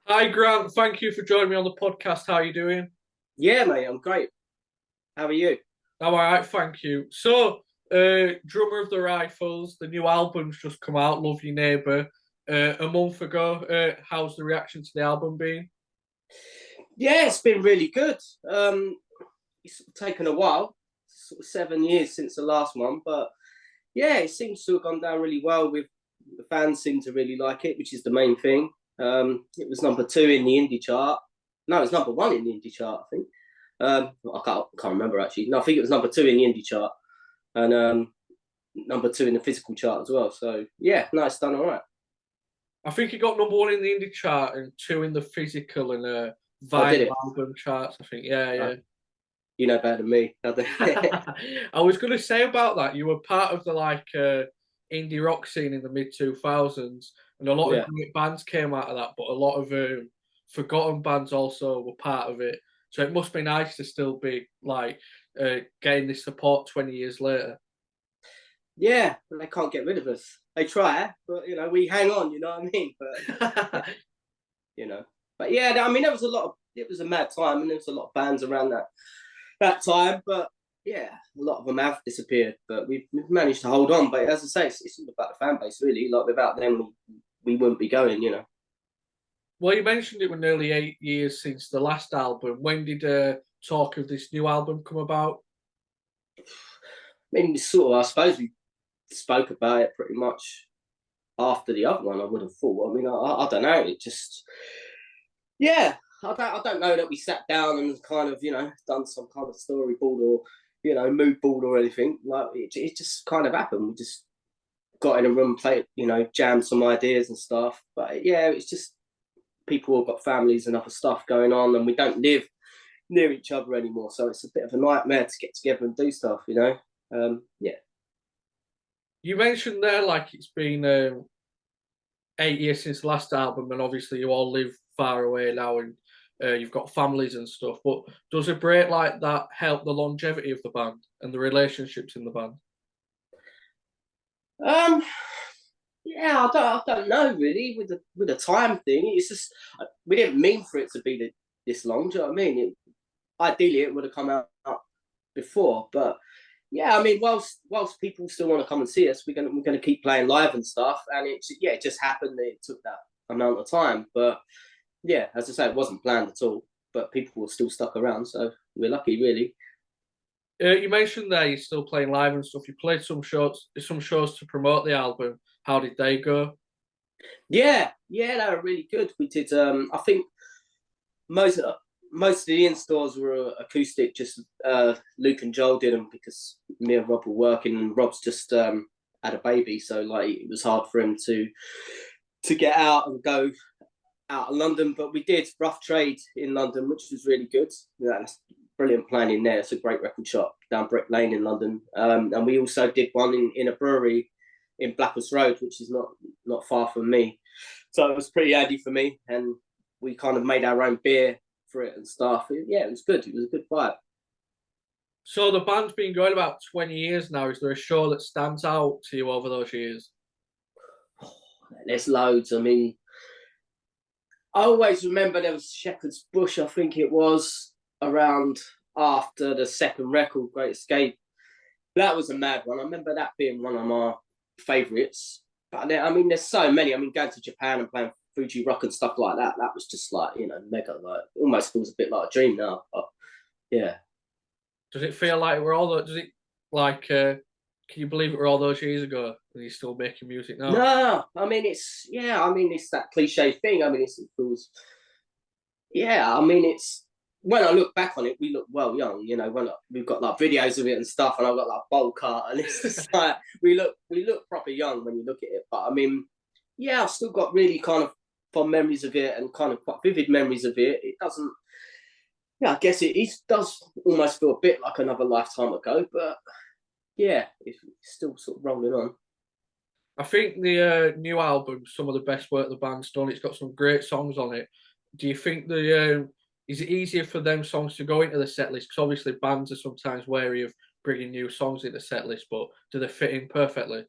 Hi Grant, thank you for joining me on the podcast. How are you doing? Yeah, mate, I'm great. How are you? I'm all right, thank you. Drummer of the Rifles, the new album's just come out, Love Your Neighbour, a month ago. How's the reaction to the album been? Yeah, it's been really good. It's taken a while, sort of 7 years since the last one, but yeah, it seems to have gone down really well. With the fans seem to really like it, which is the main thing. It was number two in the indie chart. No, it was number one in the indie chart, I think. I can't remember actually. No, I think it was number two in the indie chart and number two in the physical chart as well. So yeah, no, it's done all right. I think it got number one in the indie chart and two in the physical and I did vinyl it. album charts. I think, yeah, Uh, yeah. you know better than me. I was going to say about that, you were part of the indie rock scene in the mid 2000s, and a lot of Yeah. great bands came out of that, but a lot of forgotten bands also were part of it. So it must be nice to still be getting this support 20 years later. Yeah, they can't get rid of us. They try, but we hang on. You know what I mean? But yeah, you know. But yeah, I mean, there was a lot of. It was a mad time, and there was a lot of bands around that time. But yeah, a lot of them have disappeared. But we've managed to hold on. But as I say, it's all about the fan base, really. Like without them, we wouldn't be going. Well, you mentioned it was nearly 8 years since the last album. When did talk of this new album come about? I mean, sort of. I suppose we spoke about it pretty much after the other one. I would have thought. I mean, I don't know. It just yeah, I don't know that we sat down and kind of done some kind of storyboard or mood board or anything. Like it just kind of happened. We just got in a room, played, jammed some ideas and stuff. But yeah, it's just people have got families and other stuff going on, and we don't live near each other anymore. So it's a bit of a nightmare to get together and do stuff. Yeah. You mentioned there like it's been 8 years since the last album, and obviously you all live far away now, and you've got families and stuff. But does a break like that help the longevity of the band and the relationships in the band? Um, Yeah, I don't know really with the time thing. It's just we didn't mean for it to be this long. Do you know what I mean? Ideally, it would have come out before, but yeah, I mean, whilst people still want to come and see us, we're gonna keep playing live and stuff. And it just happened that it took that amount of time. But yeah, as I say, it wasn't planned at all. But people were still stuck around, so we're lucky, really. You mentioned there you're still playing live and stuff. You played some shows to promote the album. How did they go? Yeah, yeah, they were really good. We did. I think most most of the in stores were acoustic. Just Luke and Joel did them because me and Rob were working, and Rob's just had a baby, so like it was hard for him to get out and go out of London. But we did Rough Trade in London, which was really good. Yeah, that's brilliant planning there. It's a great record shop down Brick Lane in London, and we also did one in a brewery in Blackers Road, which is not far from me. So it was pretty handy for me, and we kind of made our own beer for it and stuff. Yeah, it was good. It was a good vibe. So the band's been going about 20 years now. Is there a show that stands out to you over those years? There's loads. I mean, I always remember there was Shepherd's Bush. I think it was around after the second record, Great Escape. That was a mad one. I remember that being one of my favourites. But I mean, there's so many. I mean, going to Japan and playing Fuji Rock and stuff like that. That was just like mega. Like almost feels a bit like a dream now. But yeah. Does it feel like we're all? Does it like? Can you believe it were all those years ago and he's still making music now? No, I mean it's yeah. I mean it's that cliche thing. I mean it feels yeah. I mean it's when I look back on it, we look well young. When we've got like videos of it and stuff, and I've got like bowl cut, and it's just like we look proper young when you look at it. But I mean, yeah, I've still got really kind of fond memories of it and kind of quite vivid memories of it. It doesn't. Yeah, I guess it does almost feel a bit like another lifetime ago, but yeah, it's still sort of rolling on. I think the new album, some of the best work the band's done. It's got some great songs on it. Do you think is it easier for them songs to go into the set list? Because obviously bands are sometimes wary of bringing new songs into the set list, but do they fit in perfectly?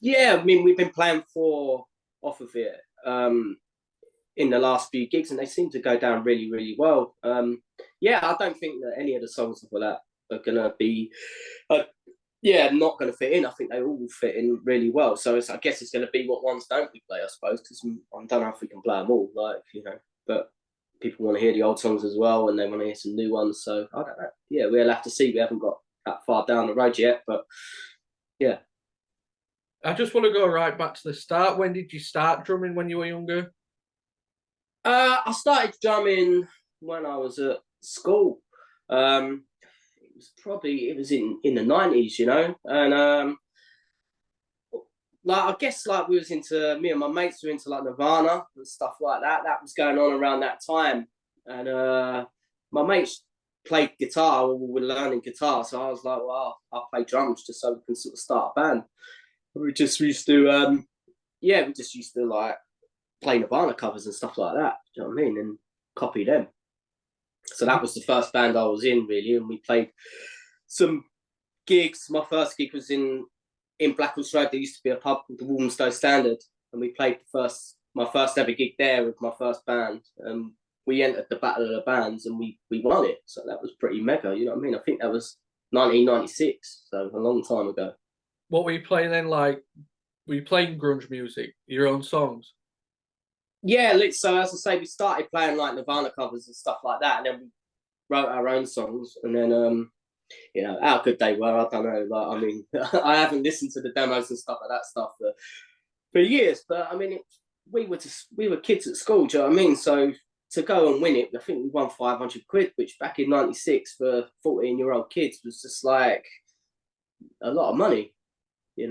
Yeah, I mean, we've been playing four off of it. in the last few gigs, and they seem to go down really, really well. Yeah, I don't think that any of the songs for that are gonna be, not gonna fit in. I think they all fit in really well. So I guess it's gonna be what ones don't we play, I suppose, because I don't know if we can play them all, but people want to hear the old songs as well, and they want to hear some new ones. So I don't know. Yeah, we'll have to see. We haven't got that far down the road yet, but yeah. I just want to go right back to the start. When did you start drumming when you were younger? I started drumming when I was at school. It was in the 90s, and like I guess like we was into me and my mates were into like Nirvana and stuff like that. That was going on around that time, and my mates played guitar. We were learning guitar, so I was like, well, I'll play drums just so we can sort of start a band. We just used to, we just used to like play Nirvana covers and stuff like that. Do you know what I mean? And copy them. So that was the first band I was in, really, and we played some gigs. My first gig was in Blackwell's Road. There used to be a pub called the Walthamstow Standard, and we played my first ever gig there with my first band. We entered the Battle of the Bands, and we won it. So that was pretty mega. You know what I mean? I think that was 1996, so a long time ago. What were you playing then? Like, were you playing grunge music, your own songs? Yeah, so as I say, we started playing like Nirvana covers and stuff like that, and then we wrote our own songs. And then, how good they were, I don't know. Like, I mean, I haven't listened to the demos and stuff like that stuff for years. But I mean, we were kids at school. Do you know what I mean? So to go and win it, I think we won 500 quid, which back in '96 for 14-year-old kids was just like a lot of money. Did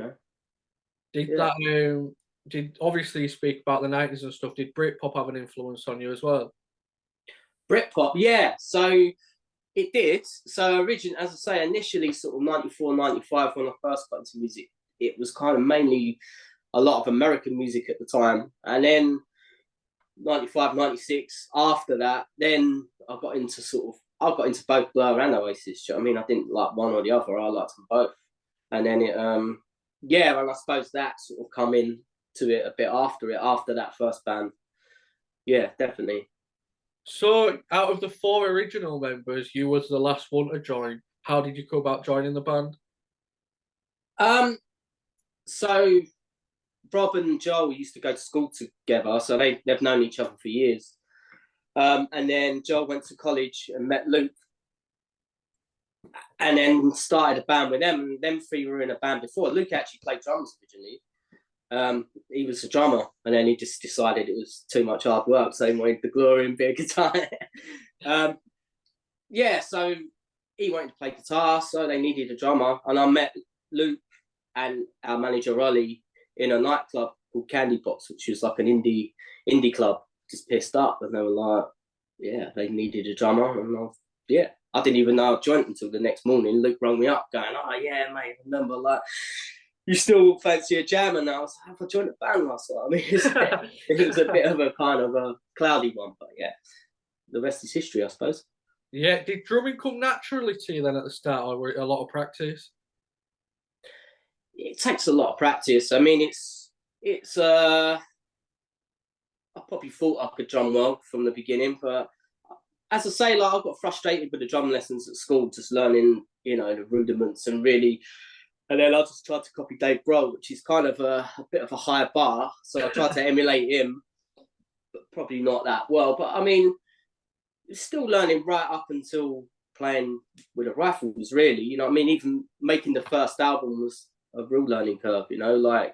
Yeah. that did obviously you speak about the 90s and stuff? Did Britpop have an influence on you as well? Britpop, yeah. So it did. So as I say, initially sort of 94, 95 when I first got into music, it was kind of mainly a lot of American music at the time. And then 95, 96, after that, then I got into both Blur and Oasis. You know what I mean? I didn't like one or the other. I liked them both. And then and I suppose that sort of come in to it a bit after that first band. Yeah, definitely. So, out of the four original members, you was the last one to join. How did you go about joining the band? So Rob and Joel used to go to school together, so they've known each other for years. And then Joel went to college and met Luke, and then started a band with them. And them three were in a band before. Luke actually played drums originally. He was a drummer, and then he just decided it was too much hard work, so he wanted the glory and be a guitar. So he wanted to play guitar, so they needed a drummer, and I met Luke and our manager Ollie in a nightclub called Candy Box, which was like an indie club. Just pissed up, and they were like, they needed a drummer, and I didn't even know I joined until the next morning. Luke rang me up, going, "Oh yeah, mate, remember like." You still fancy a jam? And I was like, have I joined a band last night? I mean, it was a bit of a kind of a cloudy one, but yeah, the rest is history, I suppose. Yeah, did drumming come naturally to you then at the start, or were it a lot of practice? It takes a lot of practice. I mean, it's I probably thought I could drum well from the beginning, but as I say, like I got frustrated with the drum lessons at school, just learning, the rudiments and really. And then I just tried to copy Dave Grohl, which is kind of a bit of a higher bar. So I tried to emulate him, but probably not that well. But I mean, still learning right up until playing with the Rifles, really. You know what I mean? Even making the first album was a real learning curve, like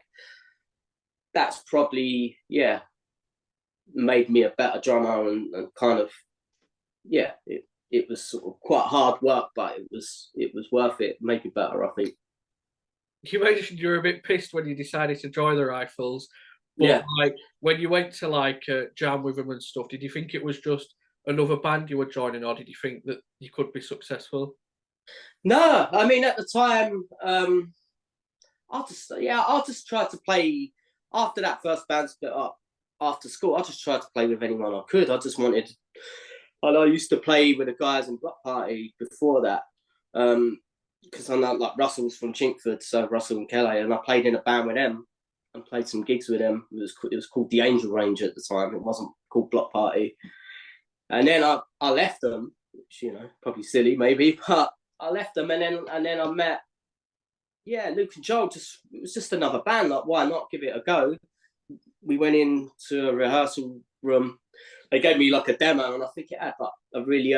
that's probably, made me a better drummer and kind of, it was sort of quite hard work, but it was worth it. Made me better, I think. You mentioned you were a bit pissed when you decided to join the Rifles, but Yeah. like when you went to like jam with them and stuff, did you think it was just another band you were joining, or did you think that you could be successful? No, I mean at the time, I just tried to play after that first band split up after school. I just tried to play with anyone I could. I just wanted, and I used to play with the guys in Block Party before that. Because I know like Russell's from Chinkford, so Russell and Kelly, and I played in a band with them. and played some gigs with them. It was called the Angel Range at the time. It wasn't called Block Party. And then I left them, which, you know, probably silly maybe, but I left them, and then I met, yeah, Luke and Joel. It was just another band. Like, why not give it a go? We went into a rehearsal room. They gave me like a demo, and I think it had like a really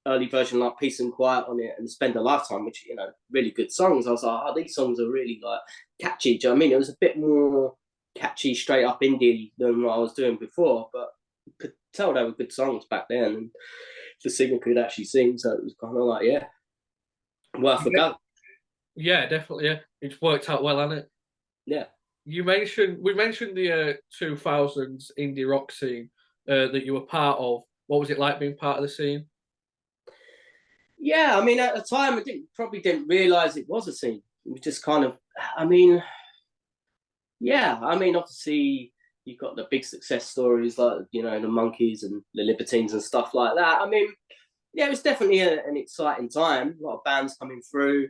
early version like Peace and Quiet on it, and Spend a Lifetime, which, you know, really good songs. I was like, oh, these songs are really like catchy. Do you know what I mean? It was a bit more catchy, straight up indie than what I was doing before, but you could tell they were good songs back then, and the singer could actually sing, so it was kind of like, yeah, worth a go. Yeah, definitely. Yeah, it's worked out well, hasn't it? Yeah. We mentioned the 2000s indie rock scene that you were part of. What was it like being part of the scene? Yeah, I mean, at the time, probably didn't realize it was a scene. We just kind of, I mean, yeah, I mean, obviously, you've got the big success stories like, you know, the Monkeys and the Libertines and stuff like that. I mean, yeah, it was definitely an exciting time. A lot of bands coming through.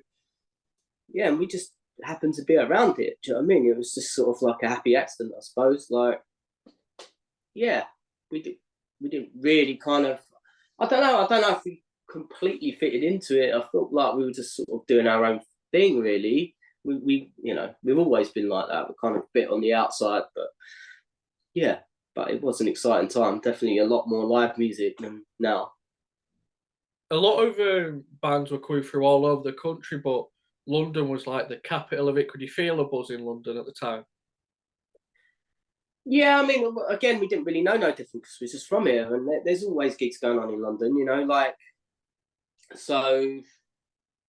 Yeah, and we just happened to be around it. Do you know what I mean? It was just sort of like a happy accident, I suppose. Like, yeah, we didn't really kind of. I don't know if we completely fitted into it. I felt like we were just sort of doing our own thing, really. You know, we've always been like that. We're kind of a bit on the outside, but yeah, but it was an exciting time. Definitely a lot more live music than now. A lot of bands were coming through all over the country, but London was like the capital of it. Could you feel a buzz in London at the time? Yeah, I mean, again, we didn't really know no different because we're just from here, and there's always gigs going on in London, you know, like, so.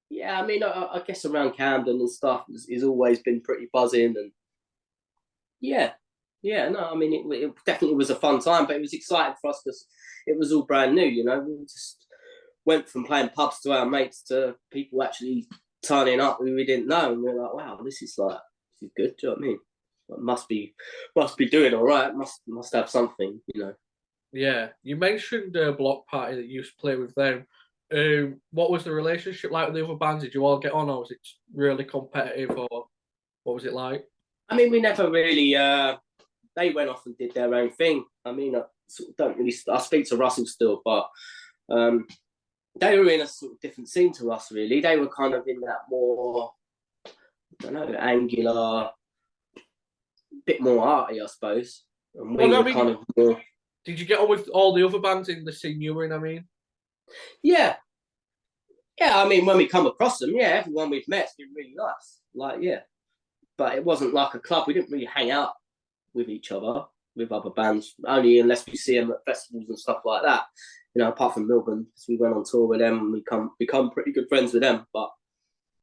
Yeah, I mean, I guess around Camden and stuff has always been pretty buzzing, and yeah, yeah, no, I mean, it definitely was a fun time, but it was exciting for us because it was all brand new, you know. We just went from playing pubs to our mates to people actually turning up who we didn't know, and we are like, wow, this is good. Do you know what I mean? Like, must be doing all right. Must have something, you know. Yeah, you mentioned Block Party that you used to play with them. What was the relationship like with the other bands? Did you all get on, or was it really competitive, or what was it like? I mean, we never really. They went off and did their own thing. I mean, I sort of don't really. I speak to Russell still, but um, they were in a sort of different scene to us. Really, they were kind of in that more, I don't know, angular, bit more arty, I suppose. And we Well, I were mean, kind of more. did you get on with all the other bands in the scene you were in? I mean, Yeah, yeah. I mean, when we come across them, yeah, everyone we've met's been really nice. Like, yeah, but it wasn't like a club. We didn't really hang out with each other, with other bands, only unless we see them at festivals and stuff like that. You know, apart from Melbourne, because we went on tour with them and we become pretty good friends with them. But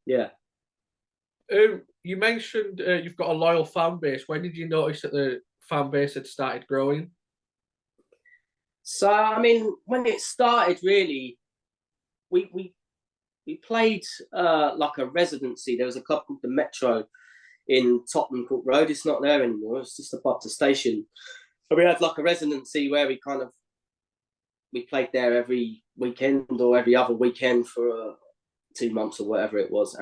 yeah. you mentioned you've got a loyal fan base. When did you notice that the fan base had started growing? So I mean, when it started, really, we we we played like a residency. There was a club called the Metro in Tottenham Court Road. It's not there anymore. It's just above the station. But we had like a residency where we played there every weekend or every other weekend for 2 months or whatever it was,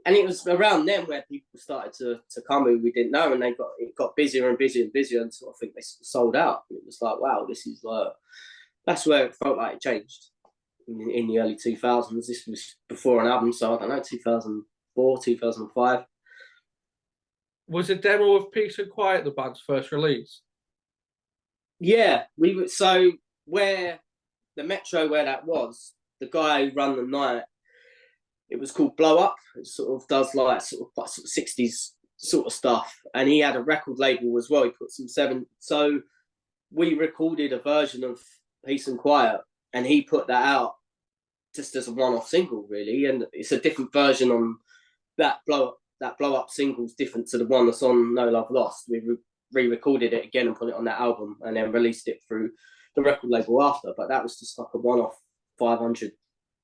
and it was around then where people started to come who we didn't know, and it got busier and busier and busier, and I think they sold out. It was like, wow, this is like, that's where it felt like it changed in the early 2000s. This was before an album, so I don't know, 2004, 2005. Was a demo of Peace and Quiet the band's first release? Yeah, we were, so where the Metro where that was, the guy who ran the night, it was called Blow Up. It sort of does like sort of 60s sort of stuff, and he had a record label as well. He put some seven, so we recorded a version of Peace and Quiet, and he put that out just as a one-off single, really. And it's a different version on that blow up single is different to the one that's on No Love Lost. We re-recorded it again and put it on that album, and then released it through the record label after. But that was just like a one-off, 500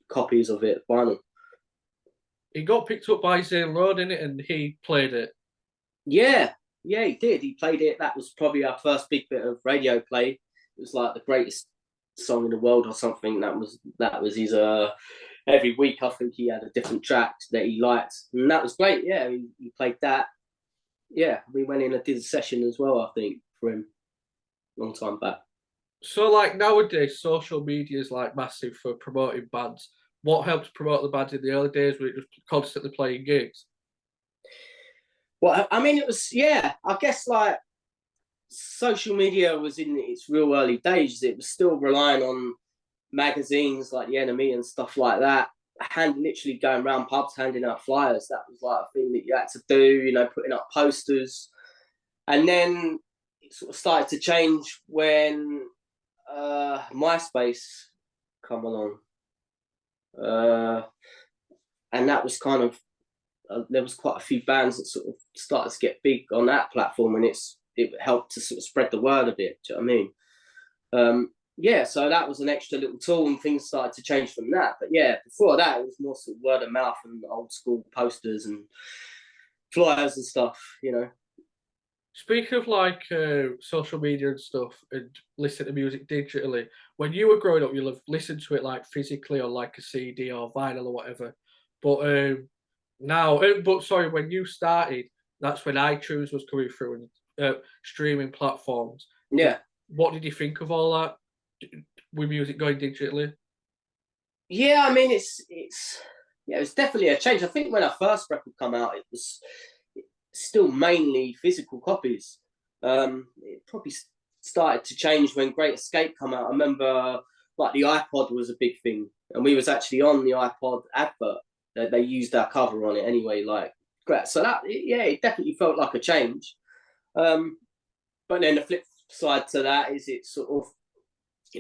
copies of it vinyl. It got picked up by Zane Lowe, didn't it? And he played it. Yeah, yeah, he did. He played it. That was probably our first big bit of radio play. It was like the greatest song in the world or something. That was his. Every week I think he had a different track that he liked, and that was great. Yeah, he played that. Yeah, we went in and did a session as well, I think, for him, long time back. So like nowadays, social media is like massive for promoting bands. What helped promote the bands in the early days? Were it just constantly playing gigs? Well, I mean, it was, yeah, I guess like social media was in its real early days. It was still relying on magazines like The Enemy and stuff like that. Literally going around pubs handing out flyers. That was like a thing that you had to do, you know, putting up posters. And then it sort of started to change when MySpace come along. And that was kind of, there was quite a few bands that sort of started to get big on that platform, and it helped to sort of spread the word a bit. Do you know what I mean? Yeah, so that was an extra little tool, and things started to change from that. But yeah, before that, it was more sort of word of mouth and old school posters and flyers and stuff. You know. Speaking of like social media and stuff and listening to music digitally, when you were growing up, you'll have listened to it like physically on like a CD or vinyl or whatever. But now, but sorry, when you started, that's when iTunes was coming through and streaming platforms. Yeah. What did you think of all that with music going digitally? Yeah, I mean, it's yeah, it's definitely a change. I think when our first record come out, it was still mainly physical copies. It probably started to change when Great Escape come out. I remember like the iPod was a big thing, and we was actually on the iPod advert. They used our cover on it anyway. Like, great. So that, yeah, it definitely felt like a change. But then the flip side to that is it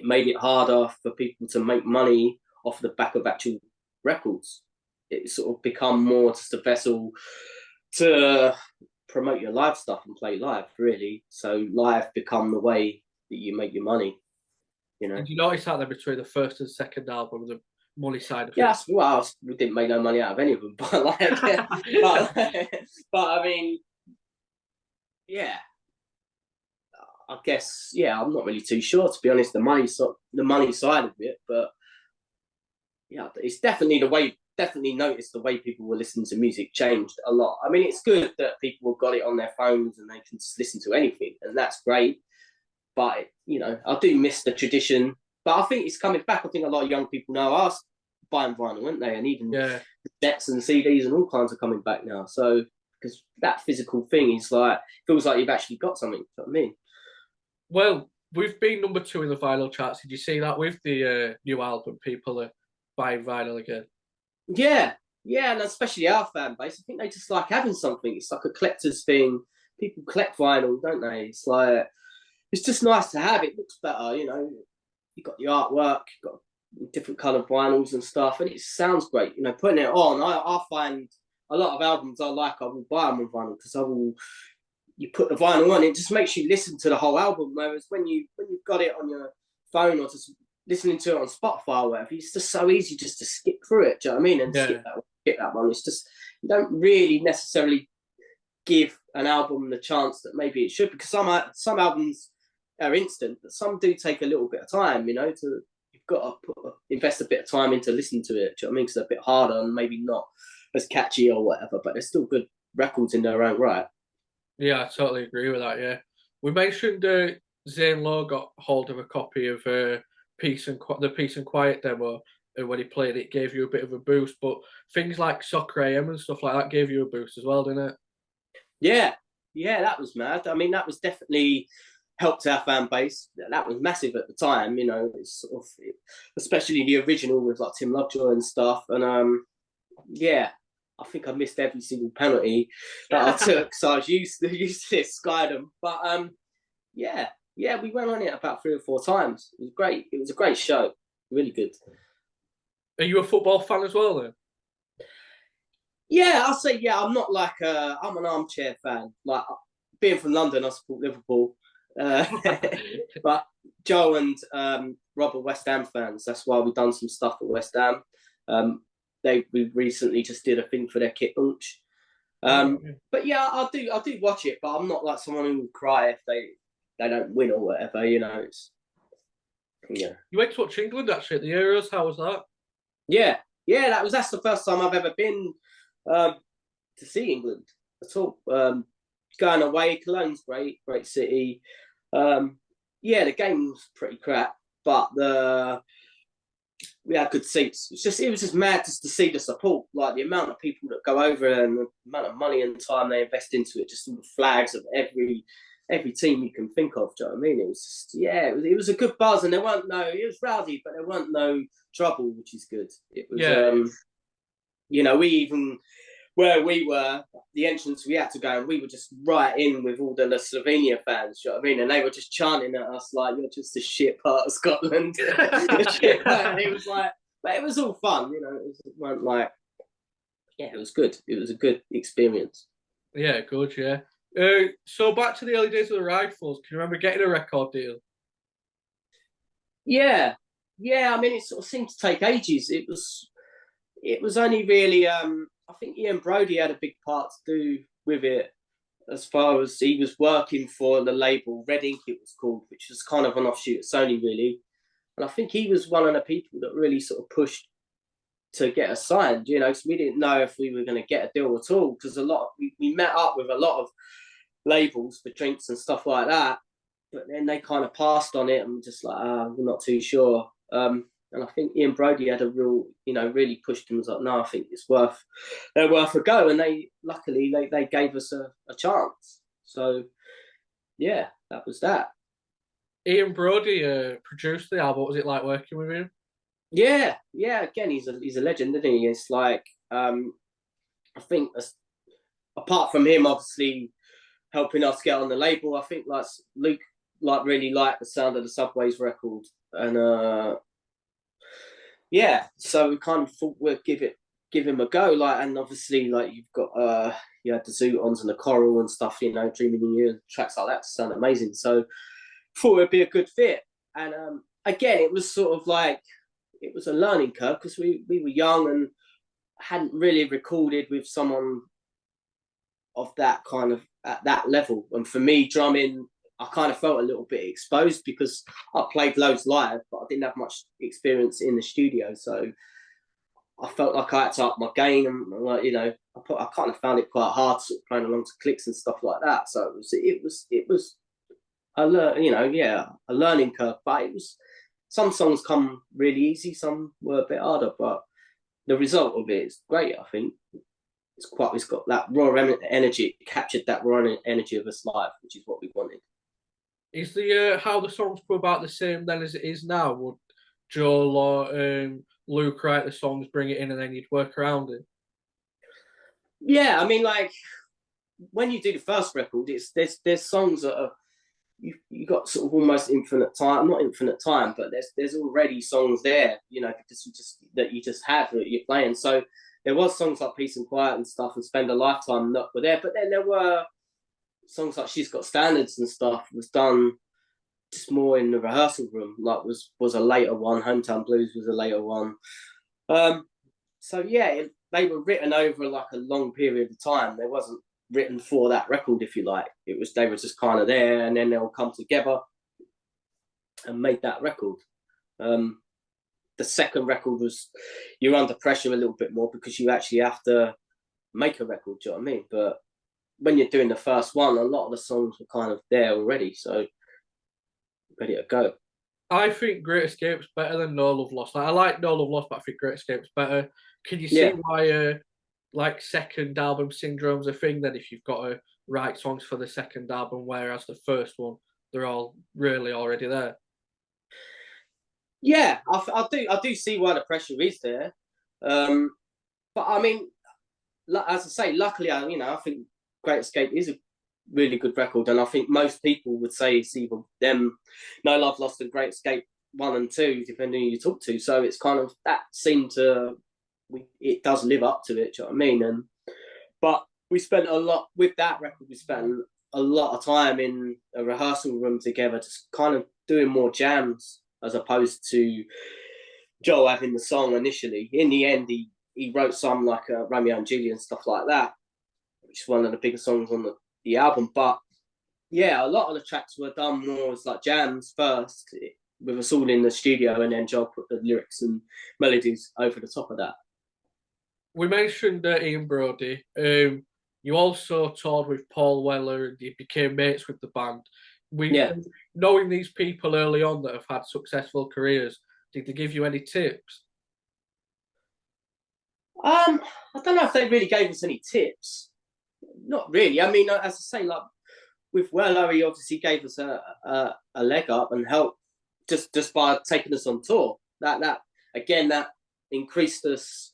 made it harder for people to make money off the back of actual records. It sort of become more just a vessel to promote your live stuff and play live, really. So live become the way that you make your money, you know. Did you notice that then between the first and second album, the money side of Yeah, it? well, we didn't make no money out of any of them, but like, but, but I mean, yeah, I guess, yeah, I'm not really too sure to be honest. The money side of it, but yeah, it's definitely definitely noticed the way people were listening to music changed a lot. I mean, it's good that people have got it on their phones and they can listen to anything, and that's great. But you know, I do miss the tradition. But I think it's coming back. I think a lot of young people now are buying vinyl, aren't they? And even Yeah. decks and CDs and all kinds are coming back now. So because that physical thing is like feels like you've actually got something. You know what I mean? Well, we've been number two in the vinyl charts. Did you see that with the new album? People are buying vinyl again. Yeah, yeah, and especially our fan base. I think they just like having something. It's like a collector's thing. People collect vinyl, don't they? It's like it's just nice to have. It looks better, you know. You got the artwork, you got different coloured vinyls and stuff, and it sounds great. You know, putting it on. I find a lot of albums I like. I will buy them on vinyl because I will. You put the vinyl on, it just makes you listen to the whole album. Whereas when you've got it on your phone or just listening to it on Spotify or whatever, it's just so easy just to skip through it. Do you know what I mean? And Yeah. skip that one. It's just you don't really necessarily give an album the chance that maybe it should, because some albums are instant, but some do take a little bit of time. You know, to you've got to invest a bit of time into listening to it. Do you know what I mean? Because they're a bit harder and maybe not as catchy or whatever, but they're still good records in their own right. Yeah, I totally agree with that. Yeah, we mentioned Zane Lowe got hold of a copy of the Peace and Quiet demo, and when he played it, gave you a bit of a boost. But things like Soccer AM and stuff like that gave you a boost as well, didn't it? Yeah, yeah, that was mad. I mean, that was definitely helped our fan base. That was massive at the time. You know, it's sort of, especially the original with like Tim Lovejoy and stuff. And yeah, I think I missed every single penalty that I took, so I was used to this Skydom. But yeah, yeah, we went on it about 3 or 4 times. It was great. It was a great show. Really good. Are you a football fan as well then? Yeah, I'll say yeah. I'm not like I'm an armchair fan. Like being from London, I support Liverpool, but Joe and Rob are West Ham fans. That's why we've done some stuff at West Ham. We recently just did a thing for their kit launch. Oh, But yeah, I do watch it, but I'm not like someone who would cry if they don't win or whatever. You know, it's yeah, you went to watch England actually at the Euros. How was that? yeah, yeah. That's the first time I've ever been um, to see England at all. going away, Cologne's great city. Yeah, the game was pretty crap, but we had good seats. It was just mad just to see the support, like the amount of people that go over and the amount of money and time they invest into it. Just all the flags of every team you can think of. Do you know what I mean? It was just it was a good buzz, and there weren't no. It was rowdy, but there weren't no trouble, which is good. It was we even where we were, the entrance we had to go, and we were just right in with all the Slovenia fans, you know what I mean? And they were just chanting at us like, "You're just a shit part of Scotland." And it was like, but it was all fun, it weren't like, it was good. It was a good experience. Yeah, good, yeah. So back to the early days of the Rifles, can you remember getting a record deal? Yeah. I mean, it sort of seemed to take ages. It was only really I think Ian Brodie had a big part to do with it, as far as he was working for the label Red Ink, it was called, which was kind of an offshoot of Sony, really. And I think he was one of the people that really sort of pushed to get us signed, because we didn't know if we were going to get a deal at all, because we met up with a lot of labels for drinks and stuff like that, but then they kind of passed on it and just like, we're not too sure. And I think Ian Brodie had a real, really pushed him. Was like, no, I think they're worth a go. And luckily they gave us a chance. So yeah, that was that. Ian Brodie produced the album. What was it like working with him? Yeah. Again, he's a legend, isn't he? It's like, I think apart from him, obviously helping us get on the label, I think like Luke really liked the sound of the Subways record, and so we kind of thought we'd give him a go, like, and obviously like you've got you had the Zootons and the Coral and stuff, Dreaming in You and tracks like that sound amazing. So thought it'd be a good fit, and again it was sort of like it was a learning curve because we were young and hadn't really recorded with someone of that kind of at that level. And for me, drumming, I kind of felt a little bit exposed because I played loads live, but I didn't have much experience in the studio. So I felt like I had to up my game, and like I kind of found it quite hard, sort of playing along to clicks and stuff like that. So it was a learning curve. But it was, some songs come really easy, some were a bit harder, but the result of it is great. I think it's got that raw energy. It captured that raw energy of us live, which is what we wanted. Is the how the songs go about the same then as it is now? Would Joel or Luke write the songs, bring it in, and then you'd work around it? Yeah, I mean, like when you do the first record, there's songs that are you got sort of almost infinite time, not infinite time, but there's already songs there, because you just have that you're playing. So there was songs like Peace and Quiet and stuff, and Spend a Lifetime that were there, but then there were songs like She's Got Standards and stuff was done just more in the rehearsal room. Like was a later one. Hometown Blues was a later one. So yeah, they were written over like a long period of time. They wasn't written for that record, if you like. They were just kind of there, and then they'll come together and make that record. The second record was, you're under pressure a little bit more because you actually have to make a record. Do you know what I mean? But when you're doing the first one, a lot of the songs were kind of there already, so ready to go. I think Great Escape's better than No Love Lost. Like, I like No Love Lost, but I think Great Escape's better. Can you see why like second album syndrome's a thing then, if you've got to write songs for the second album, whereas the first one, they're all really already there? Yeah, I do see why the pressure is there. But I mean, as I say, luckily, I think Great Escape is a really good record, and I think most people would say it's either them, No Love Lost and Great Escape 1 and 2, depending who you talk to. So it's kind of that seemed to, it does live up to it. Do you know what I mean? But we spent a lot with that record. We spent a lot of time in a rehearsal room together, just kind of doing more jams as opposed to Joel having the song initially. In the end, he wrote some like Romeo and Juliet and stuff like that, which is one of the biggest songs on the album. But yeah, a lot of the tracks were done more as like jams first, with us all in the studio, and then Joel put the lyrics and melodies over the top of that. We mentioned Ian Brodie. You also toured with Paul Weller and you became mates with the band. We Yeah. knowing these people early on that have had successful careers, did they give you any tips? I don't know if they really gave us any tips. Not really. I mean, as I say, like with Weller, he obviously gave us a leg up and help just by taking us on tour. That again, that increased us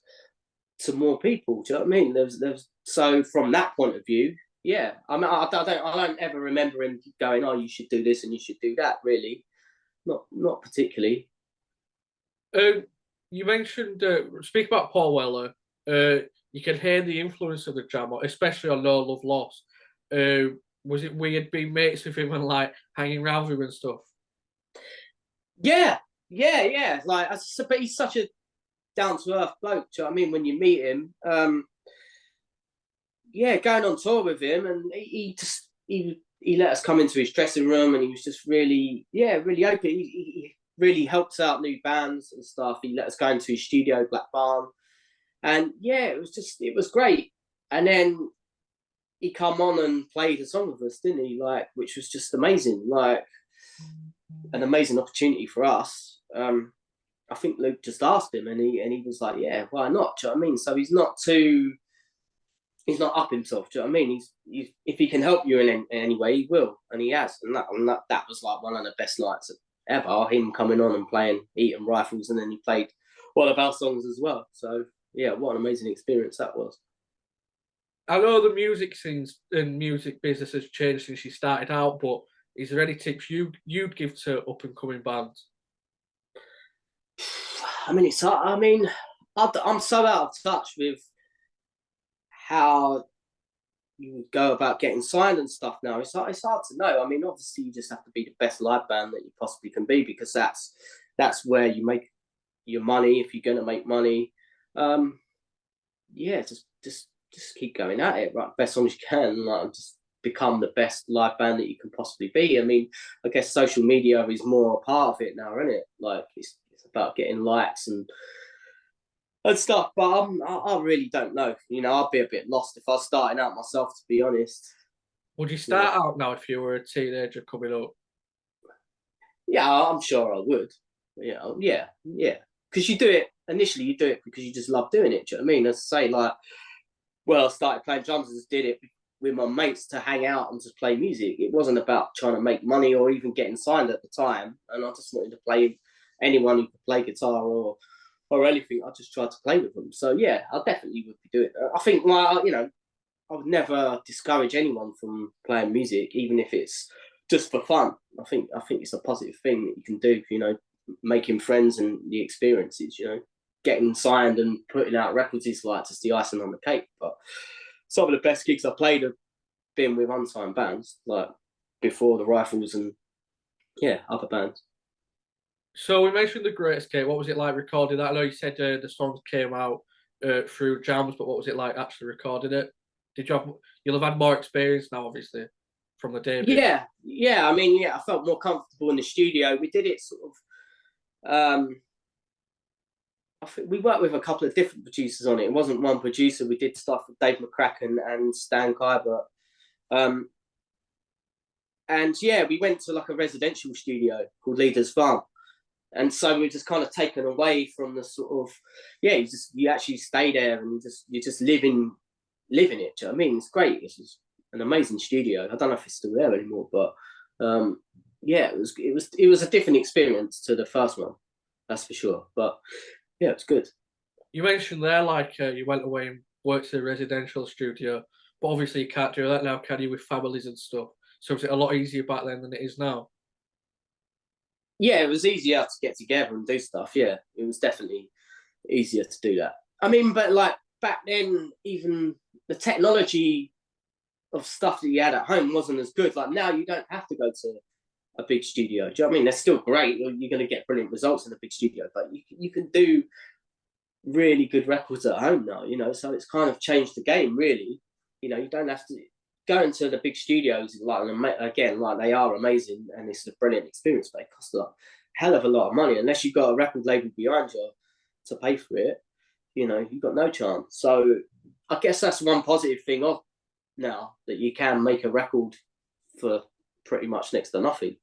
to more people. Do you know what I mean? There's so from that point of view, yeah. I mean, I don't ever remember him going, "Oh, you should do this and you should do that." Really, not particularly. Um, you mentioned speak about Paul Weller. You can hear the influence of the Jam, especially on No Love Lost. Was it weird being mates with him and like hanging around with him and stuff? Yeah, yeah. Like, but he's such a down to earth bloke. Do you know what I mean? When you meet him, yeah, going on tour with him, and he let us come into his dressing room, and he was just really, yeah, really open. He really helped out new bands and stuff. He let us go into his studio, Black Barn, and yeah, it was great. And then he come on and played a song with us, didn't he? Like, which was just amazing, like an amazing opportunity for us. I think Luke just asked him, and he was like, "Yeah, why not?" Do you know what I mean? So he's not up himself. Do you know what I mean? He's if he can help you in any way, he will, and he has. And that was like one of the best nights ever. Him coming on and playing Eating Rifles, and then he played one of our songs as well. So yeah, what an amazing experience that was. I know the music scenes and music business has changed since you started out, but is there any tips you'd give to up and coming bands? I mean, I'm so out of touch with how you would go about getting signed and stuff now. It's hard to know. I mean, obviously, you just have to be the best live band that you possibly can be because that's where you make your money if you're going to make money. Um, yeah, just keep going at it, right? Best songs you can, like just become the best live band that you can possibly be. I mean, I guess social media is more a part of it now, isn't it? Like it's about getting likes and stuff. But I really don't know. You know, I'd be a bit lost if I was starting out myself, to be honest. Would you You know, start out now if you were a teenager coming up? yeah, I'm sure I would. Yeah. Because you do it initially, you do it because you just love doing it. Do you know what I mean? As I say, like, well, I started playing drums and just did it with my mates to hang out and just play music. It wasn't about trying to make money or even getting signed at the time. And I just wanted to play anyone who could play guitar or anything. I just tried to play with them. So yeah, I definitely would be doing it. I think, like, you know, I would never discourage anyone from playing music, even if it's just for fun. I think it's a positive thing that you can do. You know, making friends and the experiences. You know, getting signed and putting out records is like just the icing on the cake. But some of the best gigs I played have been with unsigned bands, like before the Rifles and yeah, other bands. So we mentioned the Great Escape. What was it like recording that? I know you said the songs came out through jams, but what was it like actually recording it? Did you have? You'll have had more experience now, obviously, from the debut. Yeah. I mean, yeah, I felt more comfortable in the studio. We did it sort of. I think we worked with a couple of different producers on it. It wasn't one producer. We did stuff with Dave McCracken and Stan Kybert. Um, and yeah, we went to like a residential studio called Leaders Farm. And so we are just kind of taken away from the sort of, yeah, you actually stay there and you just living it. Do you know what I mean? It's great. It's just an amazing studio. I don't know if it's still there anymore, but yeah, it was a different experience to the first one, that's for sure. But yeah, it's good. You mentioned there, like you went away and worked in a residential studio, but obviously you can't do that now, can you, with families and stuff? So is it a lot easier back then than it is now? Yeah, it was easier to get together and do stuff. Yeah, it was definitely easier to do that. I mean, but like back then, even the technology of stuff that you had at home wasn't as good. Like now, you don't have to go to a big studio. Do you know what I mean? They're still great. You're going to get brilliant results in a big studio, but you can do really good records at home now. You know, so it's kind of changed the game. Really, you know, you don't have to go into the big studios like again, like they are amazing and it's a brilliant experience, but it costs a hell of a lot of money unless you've got a record label behind you to pay for it. You know, you've got no chance. So I guess that's one positive thing of now that you can make a record for pretty much next to nothing.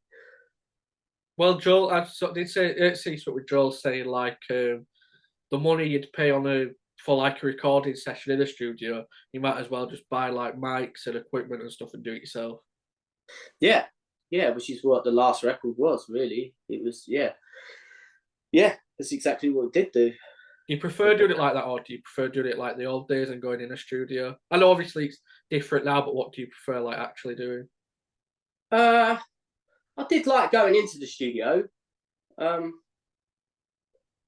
Well, Joel, I did see something with Joel saying like the money you'd pay for like a recording session in a studio, you might as well just buy like mics and equipment and stuff and do it yourself. Yeah, yeah, which is what the last record was. Really, it was. Yeah, that's exactly what it did do. Do you prefer doing it like that, or do you prefer doing it like the old days and going in a studio? I know obviously it's different now, but what do you prefer like actually doing? Uh, I did like going into the studio. Um,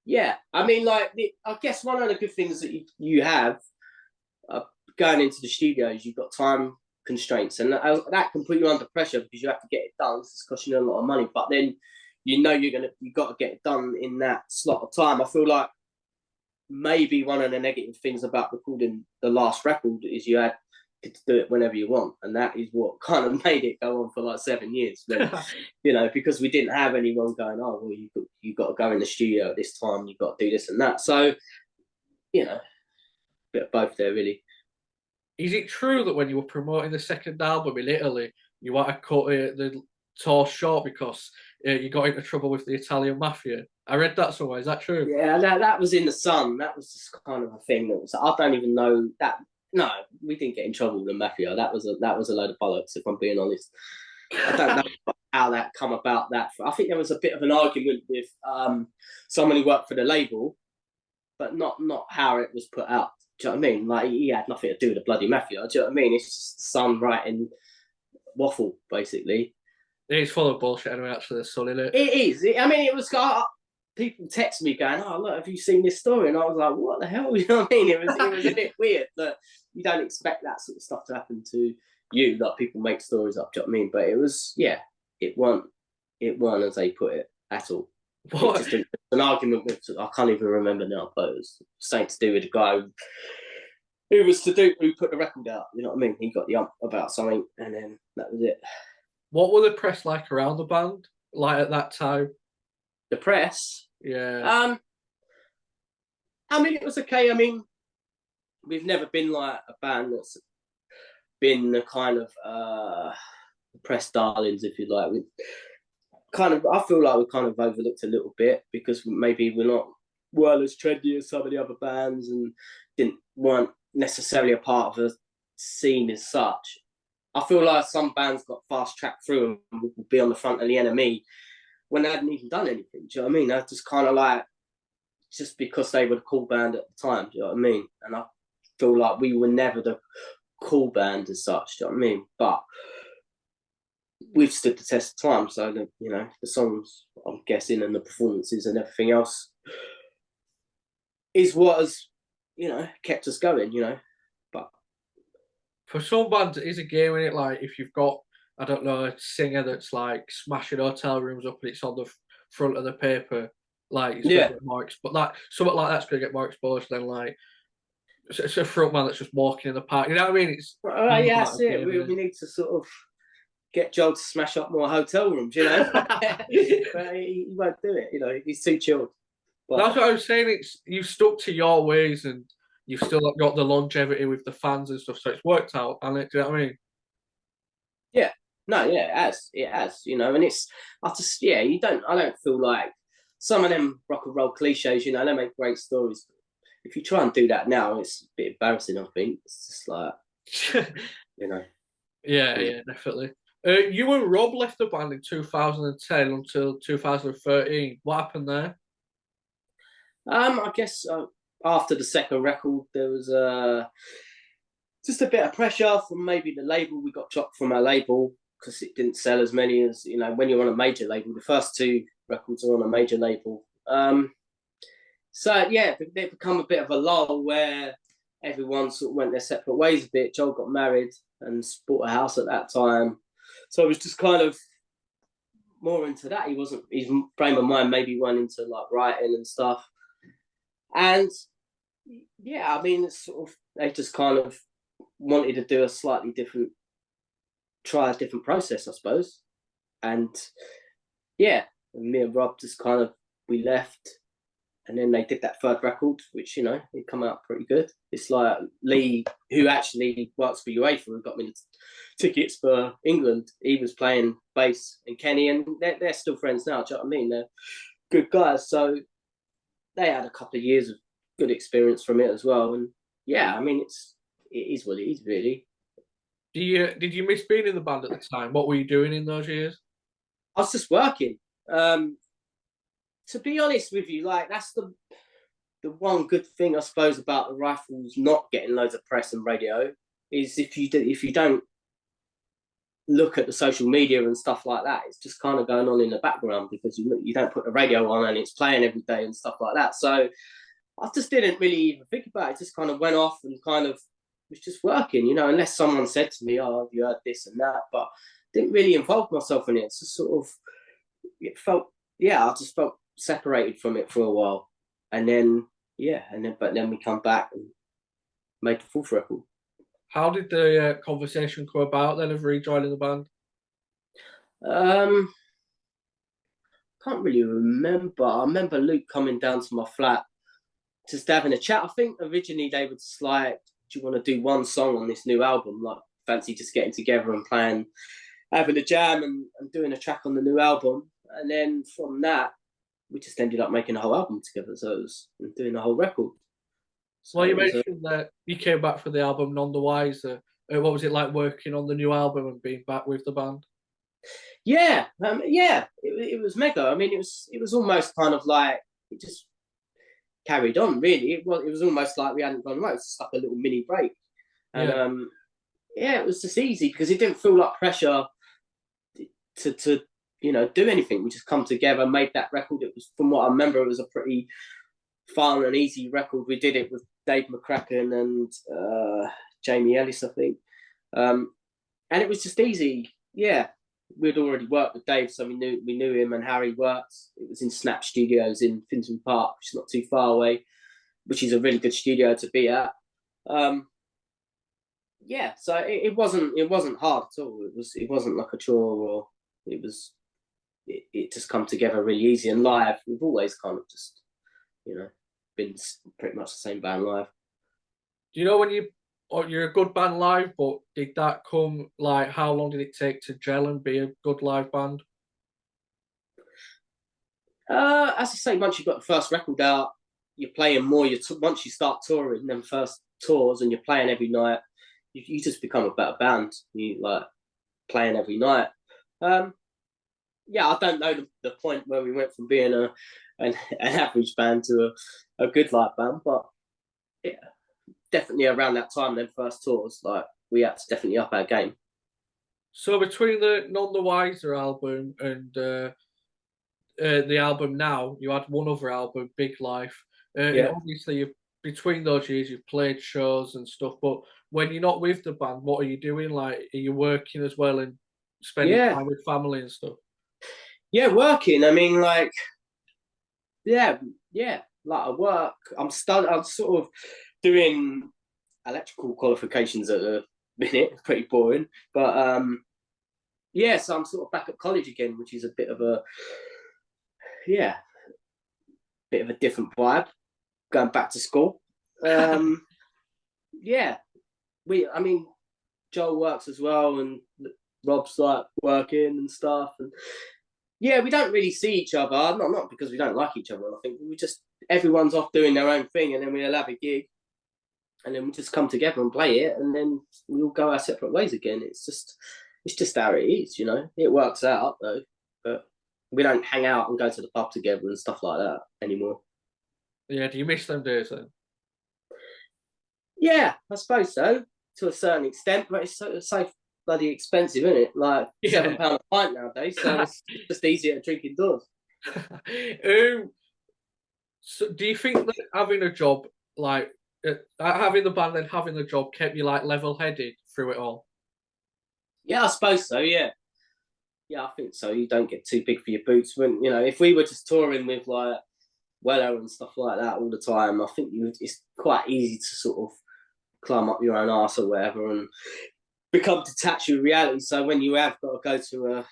yeah, I mean, like, I guess one of the good things that you have uh, going into the studio is you've got time constraints, and that can put you under pressure because you have to get it done. It's costing you a lot of money, but then you know you got to get it done in that slot of time. I feel like maybe one of the negative things about recording the last record is you had to do it whenever you want, and that is what kind of made it go on for like 7 years. When, because we didn't have anyone going, oh well, you got to go in the studio at this time, you got to do this and that. So a bit of both there, really. Is it true that when you were promoting the second album in Italy, you had to cut the tour short because you got into trouble with the Italian mafia? I read that somewhere. Is that true? Yeah, that was in the Sun. That was just kind of a thing that was. I don't even know that. No, we didn't get in trouble with the mafia. That was a load of bollocks, if I'm being honest. I don't know how that come about. I think there was a bit of an argument with someone who worked for the label, but not how it was put out. Do you know what I mean? Like, he had nothing to do with the bloody mafia. Do you know what I mean? It's just the Sun writing waffle, basically. It's full of bullshit anyway, actually, the Sun, isn't it? It is. I mean, it was. People text me going, "Oh, look, have you seen this story?" And I was like, "What the hell?" You know what I mean? It was a bit weird that you don't expect that sort of stuff to happen to you. Like, people make stories up. Do you know what I mean? But it was, yeah, it weren't as they put it at all. It just an argument with, I can't even remember now, but it was something to do with the guy who put the record out. You know what I mean? He got the ump about something, and then that was it. What were the press like around the band, like at that time? The press. Yeah. I mean, it was okay. I mean, we've never been like a band that's been the kind of press darlings, if you like. We I feel like we kind of overlooked a little bit because maybe we're not as trendy as some of the other bands and weren't necessarily a part of a scene as such. I feel like some bands got fast tracked through and would be on the front of the NME when they hadn't even done anything. Do you know what I mean? They're just kind of like, just because they were the cool band at the time. Do you know what I mean? And I feel like we were never the cool band as such. Do you know what I mean? But we've stood the test of time. So the songs, I'm guessing, and the performances and everything else is what has kept us going. But For some bands, it is a game in it. Like if you've got, I don't know, a singer that's like smashing hotel rooms up and it's on the front of the paper, like it's gonna get more but that something like that's gonna get more exposed than like it's a front man that's just walking in the park. You know what I mean? It's yeah, that's it. We need to sort of get Joel to smash up more hotel rooms, but he won't do it. He's too chilled. But that's what I was saying. It's you stuck to your ways and you've still got the longevity with the fans and stuff, so it's worked out. And do you know what I mean? Yeah. No, yeah, it has, and I don't feel like some of them rock and roll cliches, they make great stories. If you try and do that now, it's a bit embarrassing, I think. It's just like, Yeah, definitely. You and Rob left the band in 2010 until 2013. What happened there? I guess after the second record, there was just a bit of pressure from maybe the label. We got dropped from our label because it didn't sell as many as when you're on a major label. The first two records are on a major label. So yeah, it become a bit of a lull where everyone sort of went their separate ways a bit. Joel got married and bought a house at that time, so it was just kind of more into that. His frame of mind maybe went into like writing and stuff. And yeah, I mean, it's sort of, they just kind of wanted to do try a different process, I suppose. And yeah, me and Rob just kind of, we left and then they did that third record, which, you know, it come out pretty good. It's like Lee, who actually works for UEFA, who got me the tickets for England. He was playing bass, and Kenny, and they're still friends now. Do you know what I mean? They're good guys. So they had a couple of years of good experience from it as well. And yeah, I mean, it is what it is, really. Did you miss being in the band at the time? What were you doing in those years? I was just working. To be honest with you, like that's the one good thing I suppose about the Rifles not getting loads of press and radio is if you don't look at the social media and stuff like that, it's just kind of going on in the background because you don't put the radio on and it's playing every day and stuff like that. So I just didn't really even think about it. Just kind of went off and kind of was just working, you know, unless someone said to me, "Oh, have you heard this and that?" But didn't really involve myself in it. It's just sort of it felt, yeah, I just felt separated from it for a while, and then yeah, but then we come back and made the fourth record. How did the conversation come about then of rejoining the band? Um, can't really remember. I remember Luke coming down to my flat, just having a chat. I think originally they were just like, "Do you want to do one song on this new album? Like, fancy just getting together and playing, having a jam and doing a track on the new album." And then from that, we just ended up making a whole album together. So it was doing a whole record. So Well, you it was mentioned that you came back for the album None the Wiser. What was it like working on the new album and being back with the band? yeah, yeah, it was mega. I mean, it was almost kind of like it just carried on. Really, it was almost like we hadn't gone away. It was just like a little mini break, and Yeah. yeah, it was just easy because it didn't feel like pressure to you know do anything. We just come together, made that record. It was, from what I remember, it was a pretty fun and easy record. We did it with Dave McCracken and Jamie Ellis, I think, and it was just easy. Yeah, we'd already worked with Dave, so we knew him and how he works. It was in Snap Studios in Finsbury Park, which is not too far away, which is a really good studio to be at. Um, yeah, so it wasn't hard at all. It wasn't like a chore, or it was it just come together really easy. And live, we've always kind of just, you know, been pretty much the same band live. Do you know when you're a good band live, but did that come like how long did it take to gel and be a good live band? As I say, once you've got the first record out, you're playing more. Once you start touring, them first tours, and you're playing every night, you just become a better band. You like playing every night. Um, yeah, I don't know the point where we went from being an average band to a good live band, but yeah, definitely around that time, them first tours, like we had to definitely up our game. So between the None the Wiser album and the album now, you had one other album, Big Life. And Yeah, obviously, between those years, you've played shows and stuff. But when you're not with the band, what are you doing? Like, are you working as well and spending yeah, time with family and stuff? yeah. Working. I mean, like, yeah, yeah. Like I work. I'm sort of doing electrical qualifications at the minute. Pretty boring, but yeah. So I'm sort of back at college again, which is a bit of a, yeah, bit of a different vibe. Going back to school. Yeah, I mean, Joel works as well, and Rob's like working and stuff, and yeah, we don't really see each other. Not because we don't like each other. I think we just everyone's off doing their own thing, and then we'll have a gig, and then we just come together and play it, and then we all go our separate ways again. It's just how it is, you know. It works out though, but we don't hang out and go to the pub together and stuff like that anymore. Yeah, do you miss them days then? Yeah, I suppose so to a certain extent, but it's so bloody expensive, isn't it? Like Yeah. £7 a pint nowadays, so it's just easier to drink indoors. So do you think that having a job, like having the band and having the job, kept you like level-headed through it all? Yeah, I suppose so. Yeah, yeah, I think so. You don't get too big for your boots. When, you know, if we were just touring with like Weller and stuff like that all the time, I think it's quite easy to sort of climb up your own arse or whatever and become detached with reality. So when you have got to go to a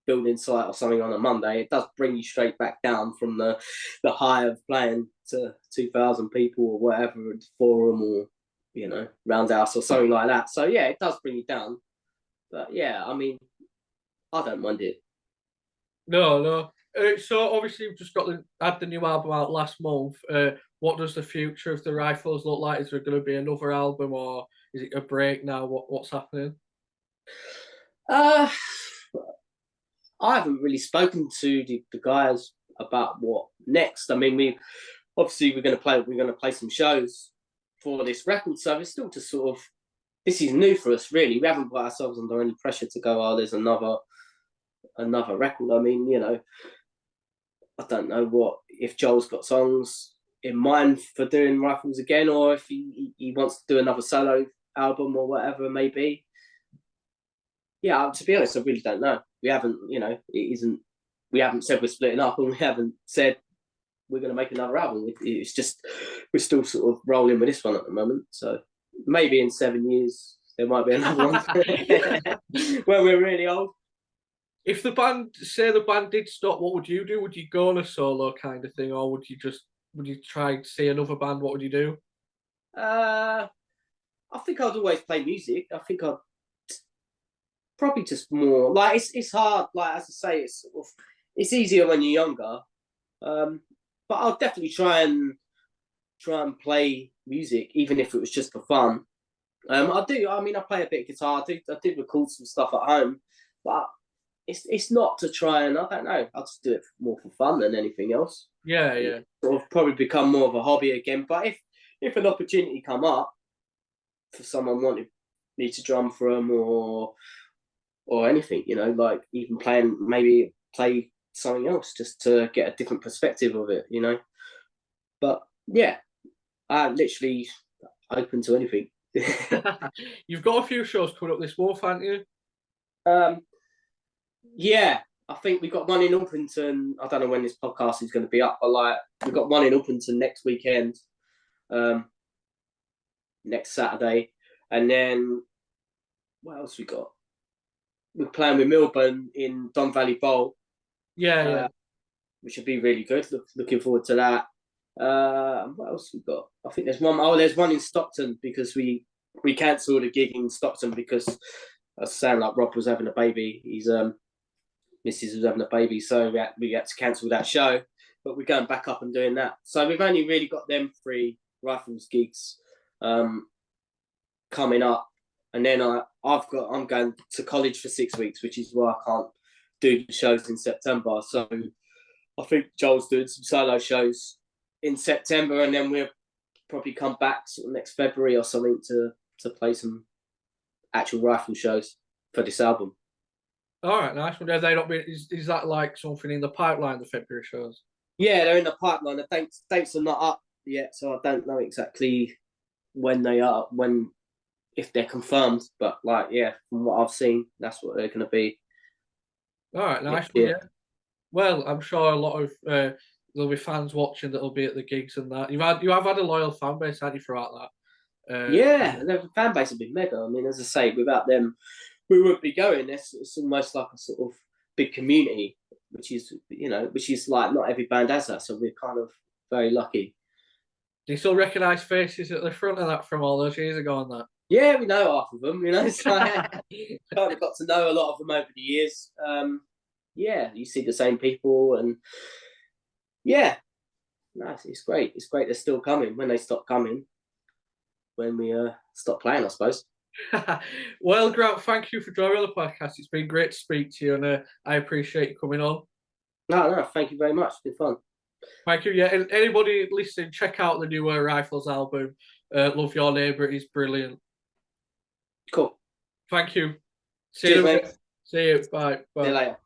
building site or something on a Monday, it does bring you straight back down from the high of playing to 2,000 people or whatever at the Forum or Roundhouse or something like that. So yeah, it does bring you down. But yeah, I mean, I don't mind it. No, no. So obviously you've just had the new album out last month. What does the future of the Rifles look like? Is there going to be another album, or is it a break now? What's happening? Uh, I haven't really spoken to the guys about what next. I mean, we're going to play some shows for this record, so it's still just sort of, this is new for us, really. We haven't put ourselves under any pressure to go, oh, there's another record. I mean, I don't know if Joel's got songs in mind for doing Rifles again, or if he wants to do another solo album or whatever it may be. Yeah, to be honest, I really don't know. We haven't, we haven't said we're splitting up, and we haven't said we're going to make another album. It's just, we're still sort of rolling with this one at the moment. So maybe in 7 years, there might be another one when we're really old. If the band did stop, what would you do? Would you go on a solo kind of thing, or would you try to see another band? What would you do? I think I'd always play music. I think I'd probably just more like, it's hard. Like, as I say, it's easier when you're younger. But I'll definitely try and play music, even if it was just for fun. I do. I mean, I play a bit of guitar. I do record some stuff at home, but it's not to try and, I don't know. I'll just do it more for fun than anything else. Yeah, yeah. Sort of probably become more of a hobby again. But if an opportunity come up for someone wanting me to drum for them or anything, like even maybe play something else just to get a different perspective of it, But yeah, I'm literally open to anything. You've got a few shows coming up this month, haven't you? Yeah, I think we got one in Upington. I don't know when this podcast is going to be up, but like, we've got one in Upington next weekend, next Saturday, and then what else we got? We're playing with Milburn in Don Valley Bowl. Yeah. Which would be really good. Looking forward to that. What else we got? I think there's one. Oh, there's one in Stockton, because we cancelled a gig in Stockton because I was saying, like, Rob was having a baby. His missus was having a baby, so we had to cancel that show. But we're going back up and doing that. So we've only really got them 3 Rifles gigs coming up, and then I'm going to college for 6 weeks, which is why I can't do the shows in September. So I think Joel's doing some solo shows in September, and then we'll probably come back sort of next February or something to play some actual rifle shows for this album. All right, nice. Well, they not been, is that like something in the pipeline, the February shows? Yeah, they're in the pipeline. The dates are not up yet, so I don't know exactly when they are, if they're confirmed. But like, yeah, from what I've seen, that's what they're going to be. All right, nice. Yeah. Well, I'm sure a lot of there'll be fans watching that'll be at the gigs and that. You have had a loyal fan base, haven't you, throughout that? Yeah, the fan base have been mega. I mean, as I say, without them, we wouldn't be going. It's almost like a sort of big community, which is like, not every band has that, so we're kind of very lucky. Do you still recognise faces at the front of that from all those years ago and that? Yeah, we know half of them. So kind of got to know a lot of them over the years. Yeah, you see the same people, and yeah, no, it's great. It's great they're still coming. When they stop coming, when we stop playing, I suppose. Well, Grant, thank you for joining the podcast. It's been great to speak to you, and I appreciate you coming on. No, thank you very much. It's been fun. Thank you. Yeah, and anybody listening, check out the new Rifles album. Love Your Neighbour. It is brilliant. Cool. Thank you. Cheers, mate. See you. Bye. See you later.